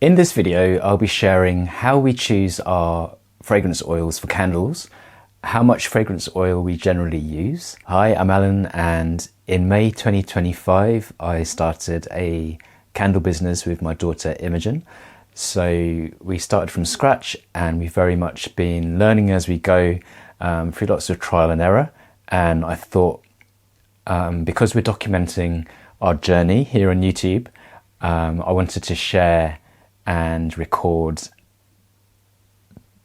In this video, I'll be sharing how we choose our fragrance oils for candles, how much fragrance oil we generally use. Hi, I'm Alan, and in May 2025, I started a candle business with my daughter Imogen. So we started from scratch, and we've very much been learning as we go through lots of trial and error. And I thought, because we're documenting our journey here on YouTube, I wanted to share and record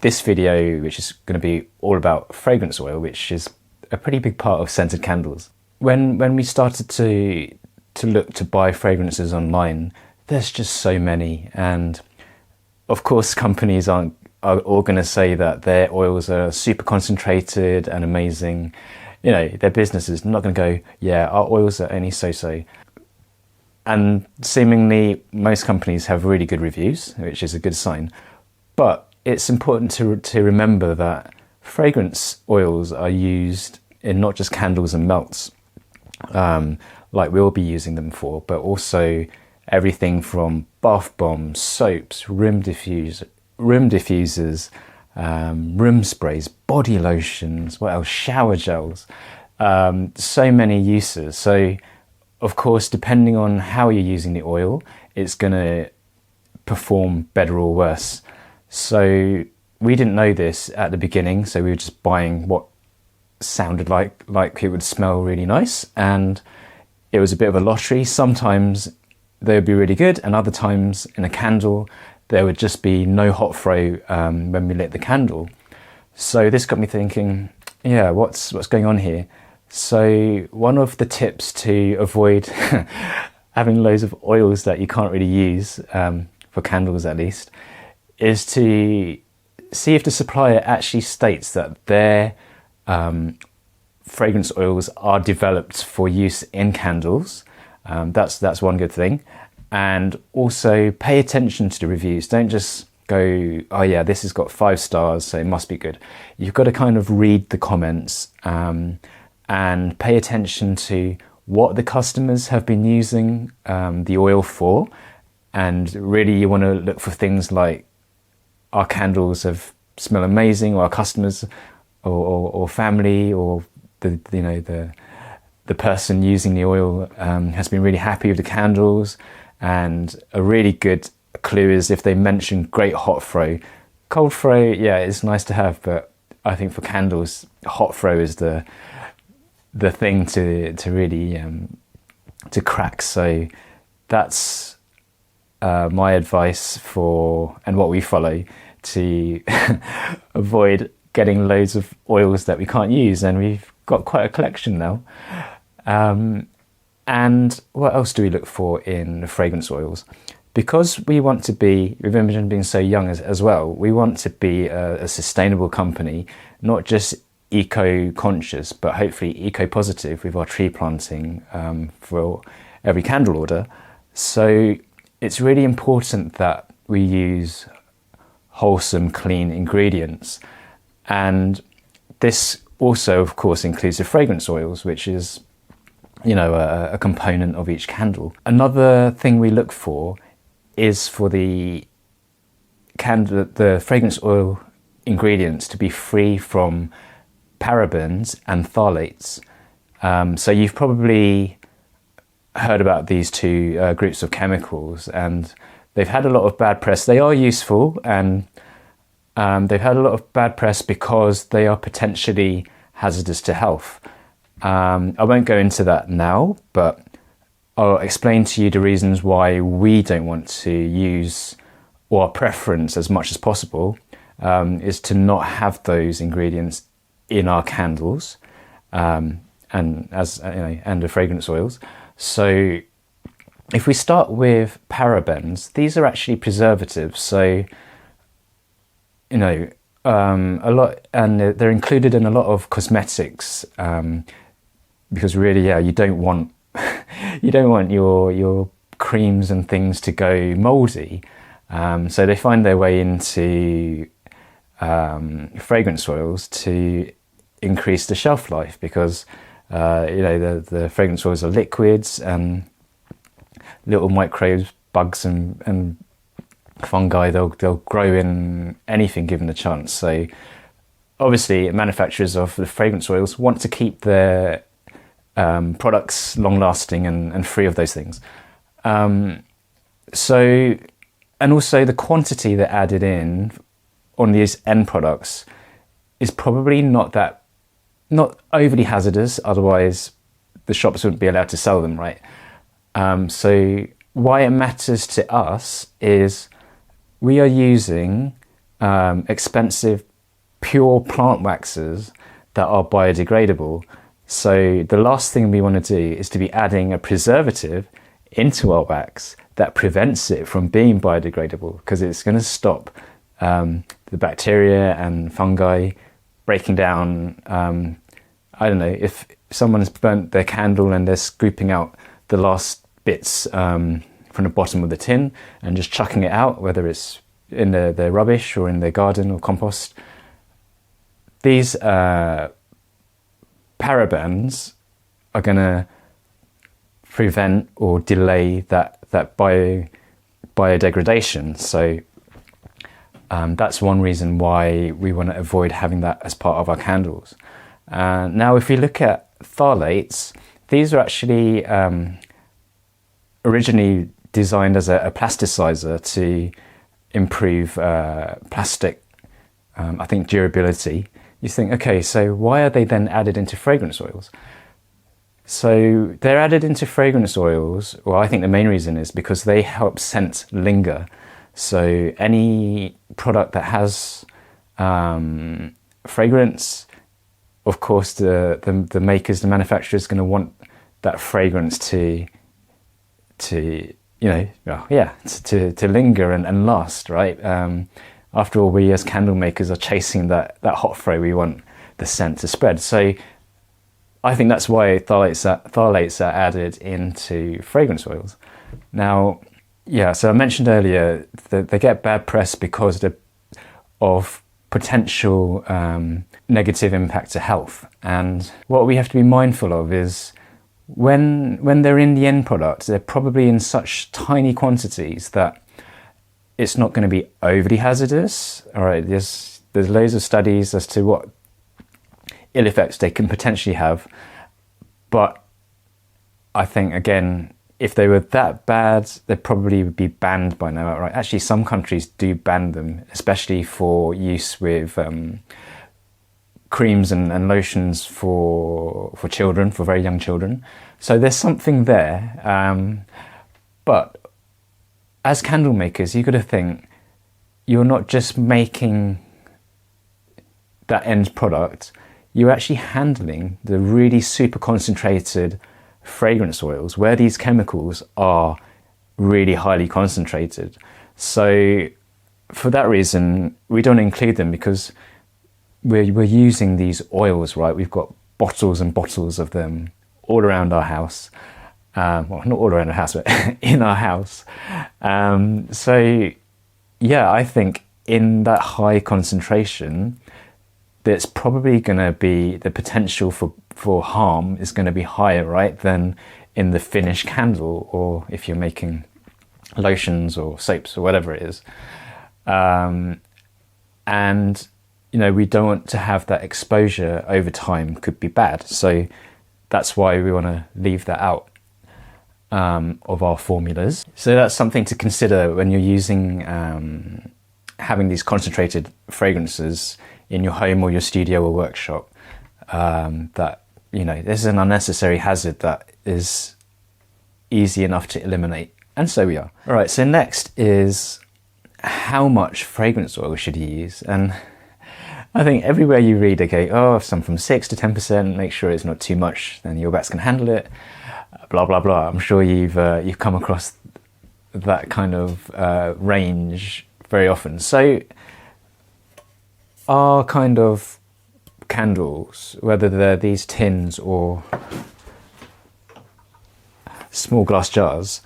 this video, which is going to be all about fragrance oil, which is a pretty big part of scented candles. When we started to look to buy fragrances online, there's just so many, and of course companies are all going to say that their oils are super concentrated and amazing. You know, their business is not going to go, yeah, our oils are only so-so. And seemingly most companies have really good reviews, which is a good sign. But it's important to remember that fragrance oils are used in not just candles and melts, like we'll be using them for, but also everything from bath bombs, soaps, room diffusers, room sprays, body lotions, what else? Shower gels, so many uses. So of course, depending on how you're using the oil, it's going to perform better or worse. So we didn't know this at the beginning, so we were just buying what sounded like it would smell really nice, and it was a bit of a lottery. Sometimes they would be really good, and other times in a candle there would just be no hot throw when we lit the candle. So this got me thinking, yeah, what's going on here? So one of the tips to avoid having loads of oils that you can't really use, for candles at least, is to see if the supplier actually states that their fragrance oils are developed for use in candles. That's one good thing. And also pay attention to the reviews. Don't just go, oh yeah, this has got 5 stars, so it must be good. You've got to kind of read the comments, and pay attention to what the customers have been using the oil for. And really you want to look for things like, our candles smell amazing, or our customers or family, or the person using the oil has been really happy with the candles. And a really good clue is if they mention great hot throw. Cold throw, yeah, it's nice to have, but I think for candles, hot throw is the thing to really to crack. So that's my advice and what we follow to avoid getting loads of oils that we can't use, and we've got quite a collection now. And what else do we look for in fragrance oils? Because we want to be, with Imogen being so young as well, we want to be a sustainable company, not just eco-conscious, but hopefully eco-positive with our tree planting for every candle order. So it's really important that we use wholesome, clean ingredients. And this also, of course, includes the fragrance oils, which is, you know, a component of each candle. Another thing we look for is for the fragrance oil ingredients to be free from parabens and phthalates. So you've probably heard about these two groups of chemicals, and they've had a lot of bad press. They are useful, and they've had a lot of bad press because they are potentially hazardous to health. I won't go into that now, but I'll explain to you the reasons why we don't want to use, or our preference as much as possible, is to not have those ingredients in our candles, and the fragrance oils. So if we start with parabens, these are actually preservatives. So, you know, a lot, and they're included in a lot of cosmetics, because really, yeah, you don't want your creams and things to go moldy. So they find their way into fragrance oils to increase the shelf life, because the fragrance oils are liquids, and little microbes, bugs and fungi, they'll grow in anything given a chance. So obviously manufacturers of the fragrance oils want to keep their products long-lasting and free of those things. So, and also the quantity that added in on these end products is probably not overly hazardous, otherwise the shops wouldn't be allowed to sell them, right? So why it matters to us is we are using expensive pure plant waxes that are biodegradable. So the last thing we want to do is to be adding a preservative into our wax that prevents it from being biodegradable, because it's going to stop the bacteria and fungi breaking down. I don't know, if someone's burnt their candle and they're scooping out the last bits from the bottom of the tin and just chucking it out, whether it's in their rubbish or in their garden or compost, these parabens are going to prevent or delay that biodegradation. So that's one reason why we want to avoid having that as part of our candles. Now, if we look at phthalates, these are actually originally designed as a plasticizer to improve plastic, I think, durability. You think, okay, so why are they then added into fragrance oils? So they're added into fragrance oils, well, I think the main reason is because they help scent linger. So any product that has fragrance, of course, the makers, the manufacturers, going to want that fragrance to linger and last, right? After all, we as candle makers are chasing that hot fray. We want the scent to spread. So I think that's why phthalates are added into fragrance oils. Now, yeah, so I mentioned earlier that they get bad press because of potential negative impact to health. And what we have to be mindful of is when they're in the end product, they're probably in such tiny quantities that it's not going to be overly hazardous. All right, there's loads of studies as to what ill effects they can potentially have, but I think, again, if they were that bad, they probably would be banned by now, right? Actually, some countries do ban them, especially for use with creams and lotions for children, for very young children. So there's something there. But as candle makers, you've got to think, you're not just making that end product, you're actually handling the really super concentrated fragrance oils where these chemicals are really highly concentrated. So for that reason, we don't include them, because we're using these oils, right? We've got bottles and bottles of them all around our house. Well, not all around the house, but in our house. So yeah, I think in that high concentration, there's probably going to be the potential for harm is going to be higher, right, than in the finished candle, or if you're making lotions or soaps or whatever it is. And we don't want to have that exposure over time, could be bad. So that's why we want to leave that out of our formulas. So that's something to consider when you're using having these concentrated fragrances in your home or your studio or workshop, that this is an unnecessary hazard that is easy enough to eliminate, and so we are. All right, so next is how much fragrance oil should you use? And I think everywhere you read, okay, some from 6 to 10%, make sure it's not too much, then your wax can handle it, blah blah blah. I'm sure you've come across that kind of range very often. So our kind of candles, whether they're these tins or small glass jars,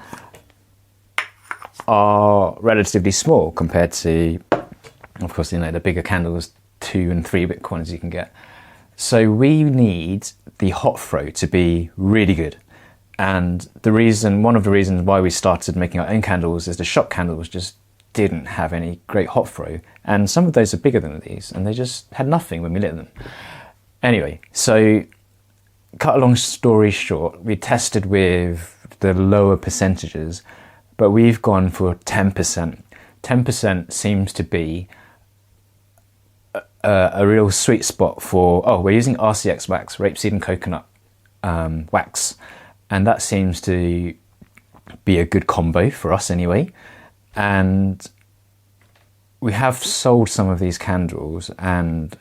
are relatively small compared to, of course, the bigger candles, 2 and 3 bit quantities you can get. So we need the hot throw to be really good. And one of the reasons why we started making our own candles is the shop candles just didn't have any great hot throw. And some of those are bigger than these, and they just had nothing when we lit them. Anyway, so cut a long story short, we tested with the lower percentages, but we've gone for 10%. 10% seems to be a real sweet spot for, we're using RCX wax, rapeseed and coconut wax, and that seems to be a good combo for us anyway. And we have sold some of these candles, and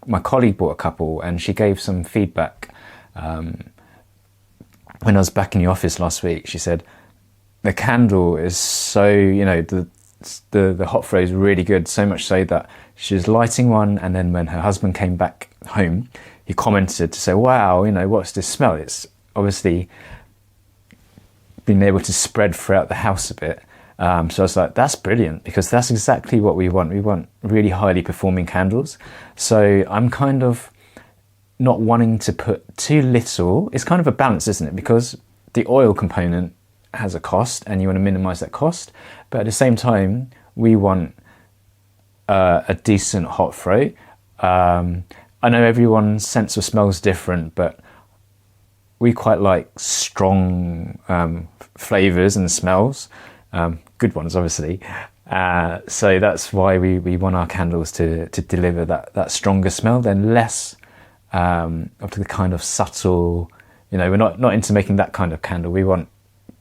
my colleague bought a couple, and she gave some feedback when I was back in the office last week. She said the candle is so, the hot throw is really good, so much so that she was lighting one, and then when her husband came back home, he commented to say, wow, what's this smell? It's obviously been able to spread throughout the house a bit. So I was like, that's brilliant, because that's exactly what we want. We want really highly performing candles. So I'm kind of not wanting to put too little. It's kind of a balance, isn't it? Because the oil component has a cost, and you want to minimize that cost. But at the same time, we want a decent hot throw. I know everyone's sense of smell is different, but we quite like strong flavors and smells. Good ones, obviously. So that's why we want our candles to deliver that stronger smell, then less of the kind of subtle, we're not into making that kind of candle. We want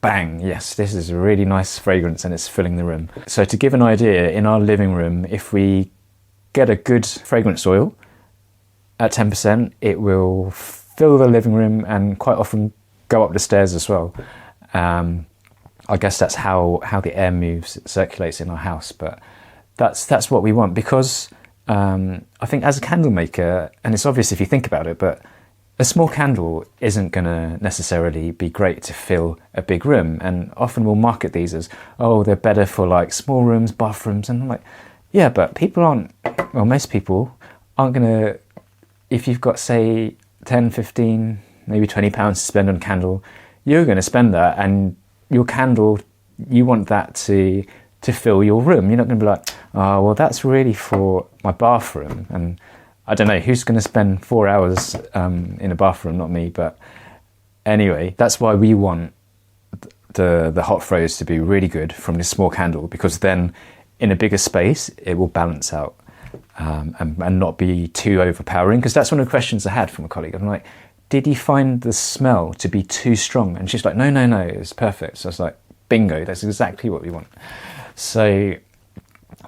bang, yes, this is a really nice fragrance and it's filling the room. So to give an idea, in our living room, if we get a good fragrance oil at 10%, it will fill the living room and quite often go up the stairs as well. I guess that's how the air moves, it circulates in our house, but that's what we want, because I think as a candle maker, and it's obvious if you think about it, but a small candle isn't going to necessarily be great to fill a big room, and often we'll market these as, they're better for like small rooms, bathrooms, and I'm like, yeah, but most people aren't going to, if you've got say 10, 15, maybe £20 to spend on a candle, you're going to spend that, and your candle, you want that to fill your room. You're not going to be like, that's really for my bathroom. And I don't know, who's going to spend 4 hours in a bathroom? Not me. But anyway, that's why we want the hot throws to be really good from this small candle, because then in a bigger space, it will balance out and not be too overpowering. Because that's one of the questions I had from a colleague. I'm like, did you find the smell to be too strong? And she's like, no, it's perfect. So I was like, bingo, that's exactly what we want. So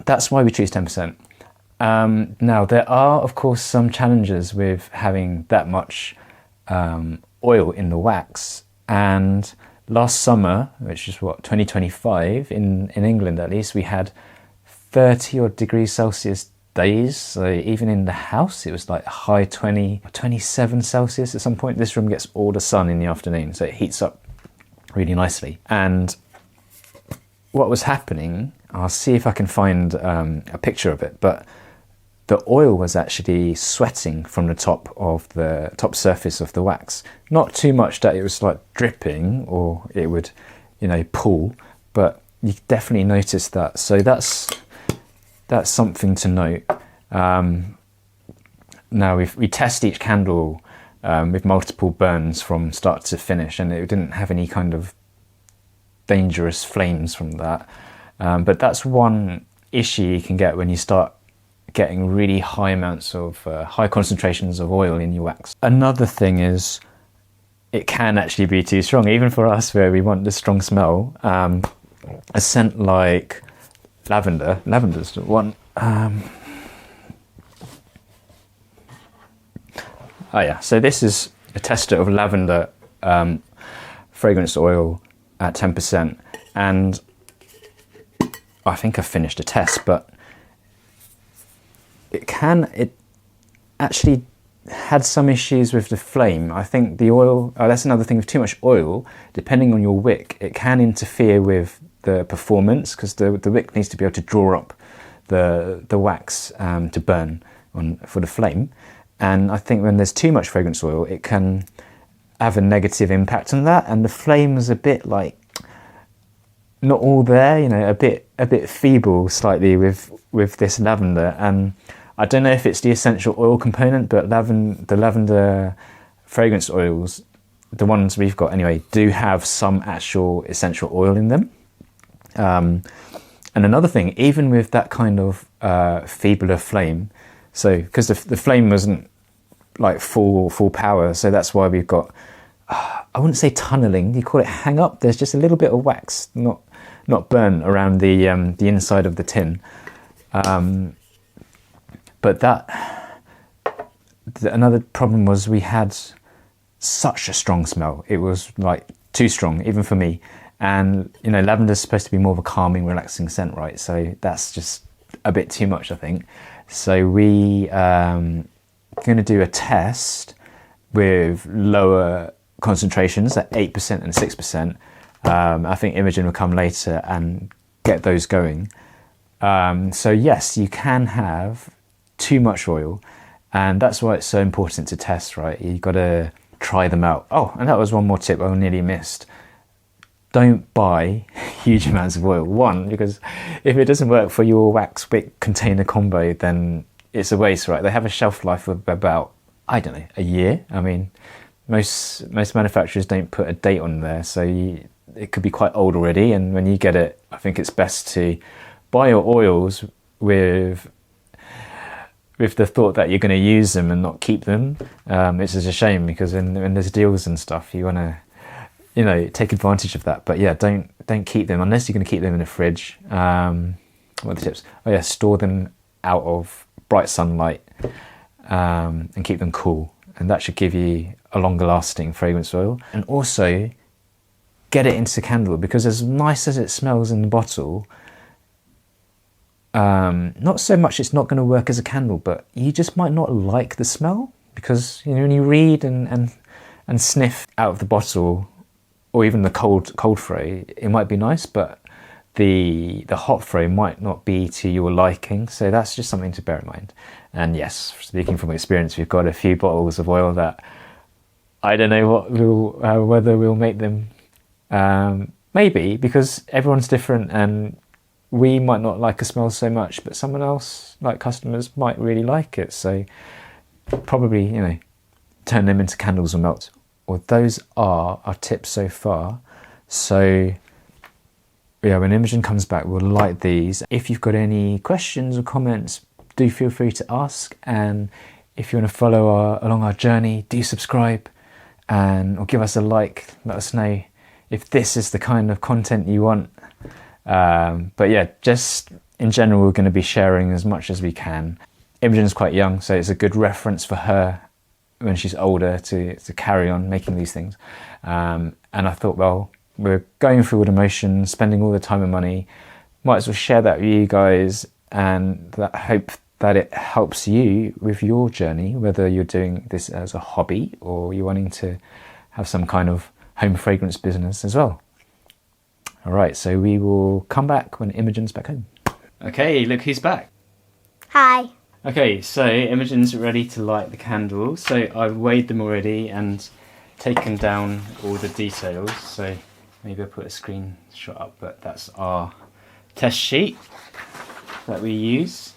that's why we choose 10%. Now, there are, of course, some challenges with having that much oil in the wax. And last summer, which is 2025, in England at least, we had 30 odd degrees Celsius days. So even in the house, it was like high 20, 27 Celsius at some point. This room gets all the sun in the afternoon, so it heats up really nicely. And what was happening, I'll see if I can find a picture of it, but the oil was actually sweating from the top surface of the wax. Not too much that it was like dripping or it would, pool, but you definitely noticed that. So that's something to note. Now we test each candle with multiple burns from start to finish, and it didn't have any kind of dangerous flames from that. But that's one issue you can get when you start getting really high amounts of high concentrations of oil in your wax. Another thing is it can actually be too strong, even for us where we want the strong smell. A scent like lavender's the one. So this is a tester of lavender fragrance oil at 10%, and I think I've finished a test, but it actually had some issues with the flame. I think the oil, that's another thing, with too much oil, depending on your wick, it can interfere with the performance, because the wick needs to be able to draw up the wax to burn for the flame. And I think when there's too much fragrance oil, it can have a negative impact on that, and the flame is a bit like, not all there, you know, a bit feeble slightly with this lavender. And I don't know if it's the essential oil component, but the lavender fragrance oils, the ones we've got anyway, do have some actual essential oil in them. And another thing, even with that kind of feebler flame, so because the flame wasn't like full power, so that's why we've got, I wouldn't say tunneling, you call it hang up. There's just a little bit of wax, not burnt around the inside of the tin. But another problem was we had such a strong smell. It was like too strong, even for me. And, you know, lavender is supposed to be more of a calming, relaxing scent, right? So that's just a bit too much, I think. So we going to do a test with lower concentrations at 8% and 6%. I think Imogen will come later and get those going. So yes, you can have too much oil, and that's why it's so important to test, right? You've got to try them out. Oh, and that was one more tip I nearly missed. Don't buy huge amounts of oil. One, because if it doesn't work for your wax wick container combo, then it's a waste, right? They have a shelf life of about, I don't know, a year. I mean, most manufacturers don't put a date on there, so it could be quite old already. And when you get it, I think it's best to buy your oils with the thought that you're going to use them and not keep them. It's just a shame, because when there's deals and stuff, you want to, you know, take advantage of that. But yeah, don't keep them unless you're going to keep them in the fridge. What are the tips? Oh yeah, store them out of bright sunlight and keep them cool, and that should give you a longer lasting fragrance oil. And also get it into the candle, because as nice as it smells in the bottle, not so much it's not going to work as a candle, but you just might not like the smell, because, you know, when you read and sniff out of the bottle, or even the cold fray, it might be nice, but the hot fray might not be to your liking. So that's just something to bear in mind. And yes, speaking from experience, we've got a few bottles of oil that I don't know whether we'll make them. Maybe, because everyone's different, and we might not like a smell so much, but someone else, like customers, might really like it. So probably, you know, turn them into candles or melt. Well, those are our tips so far. So yeah, when Imogen comes back, we'll light these. If you've got any questions or comments, do feel free to ask. And if you want to follow along our journey, do subscribe or give us a like. Let us know if this is the kind of content you want. But yeah, just in general, we're going to be sharing as much as we can. Imogen's quite young, so it's a good reference for her when she's older to carry on making these things. And I thought, well, we're going through all the motions, spending all the time and money, might as well share that with you guys, and that hope that it helps you with your journey, whether you're doing this as a hobby or you're wanting to have some kind of home fragrance business as well. All right, so we will come back when Imogen's back home. Okay, look who's back. Hi. Okay, so Imogen's ready to light the candles. So I've weighed them already and taken down all the details. So maybe I'll put a screenshot up, but that's our test sheet that we use.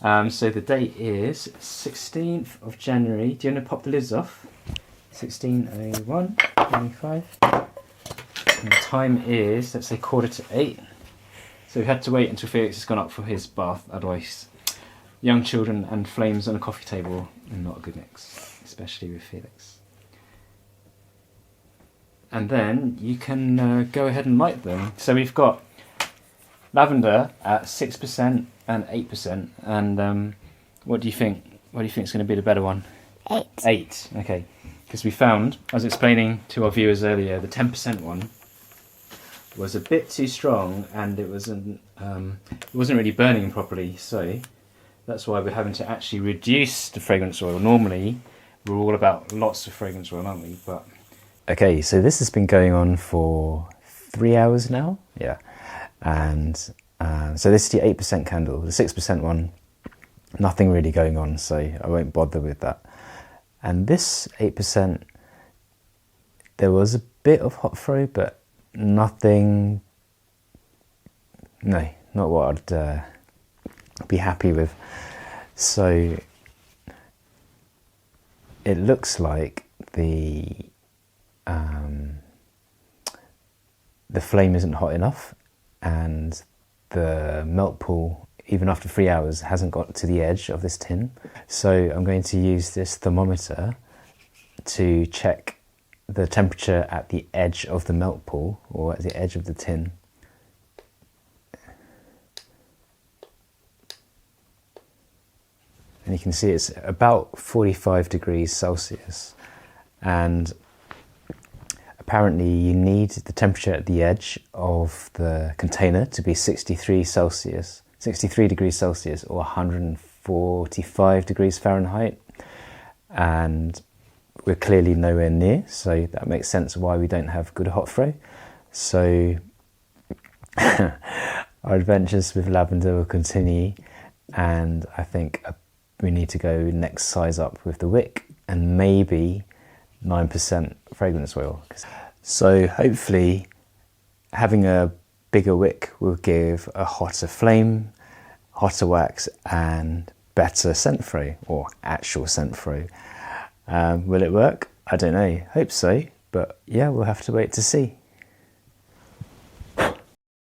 So the date is 16th of January. Do you want to pop the lids off? 16:01, 25. And the time is, let's say, 7:45. So we had to wait until Felix has gone up for his bath, otherwise young children and flames on a coffee table are not a good mix, especially with Felix. And then you can go ahead and light them. So we've got lavender at 6% and 8%. And what do you think? What do you think is going to be the better one? 8. 8, okay. Because we found, I was explaining to our viewers earlier, the 10% one was a bit too strong, and it wasn't really burning properly. So that's why we're having to actually reduce the fragrance oil. Normally, we're all about lots of fragrance oil, aren't we? But okay, so this has been going on for 3 hours now. Yeah, and so this is the 8% candle. The 6% one, nothing really going on, so I won't bother with that. And this 8%, there was a bit of hot fray, but nothing No, not what I'd be happy with. So it looks like the flame isn't hot enough, and the melt pool, even after 3 hours, hasn't got to the edge of this tin. So I'm going to use this thermometer to check the temperature at the edge of the melt pool, or at the edge of the tin. And you can see it's about 45 degrees Celsius. And apparently you need the temperature at the edge of the container to be 63 degrees Celsius, or 145 degrees Fahrenheit. And we're clearly nowhere near, so that makes sense why we don't have good hot throw. So our adventures with lavender will continue, and I think we need to go next size up with the wick, and maybe 9% fragrance oil. So hopefully having a bigger wick will give a hotter flame, hotter wax, and better scent throw, or actual scent throw. Will it work? I don't know. Hope so. But yeah, we'll have to wait to see.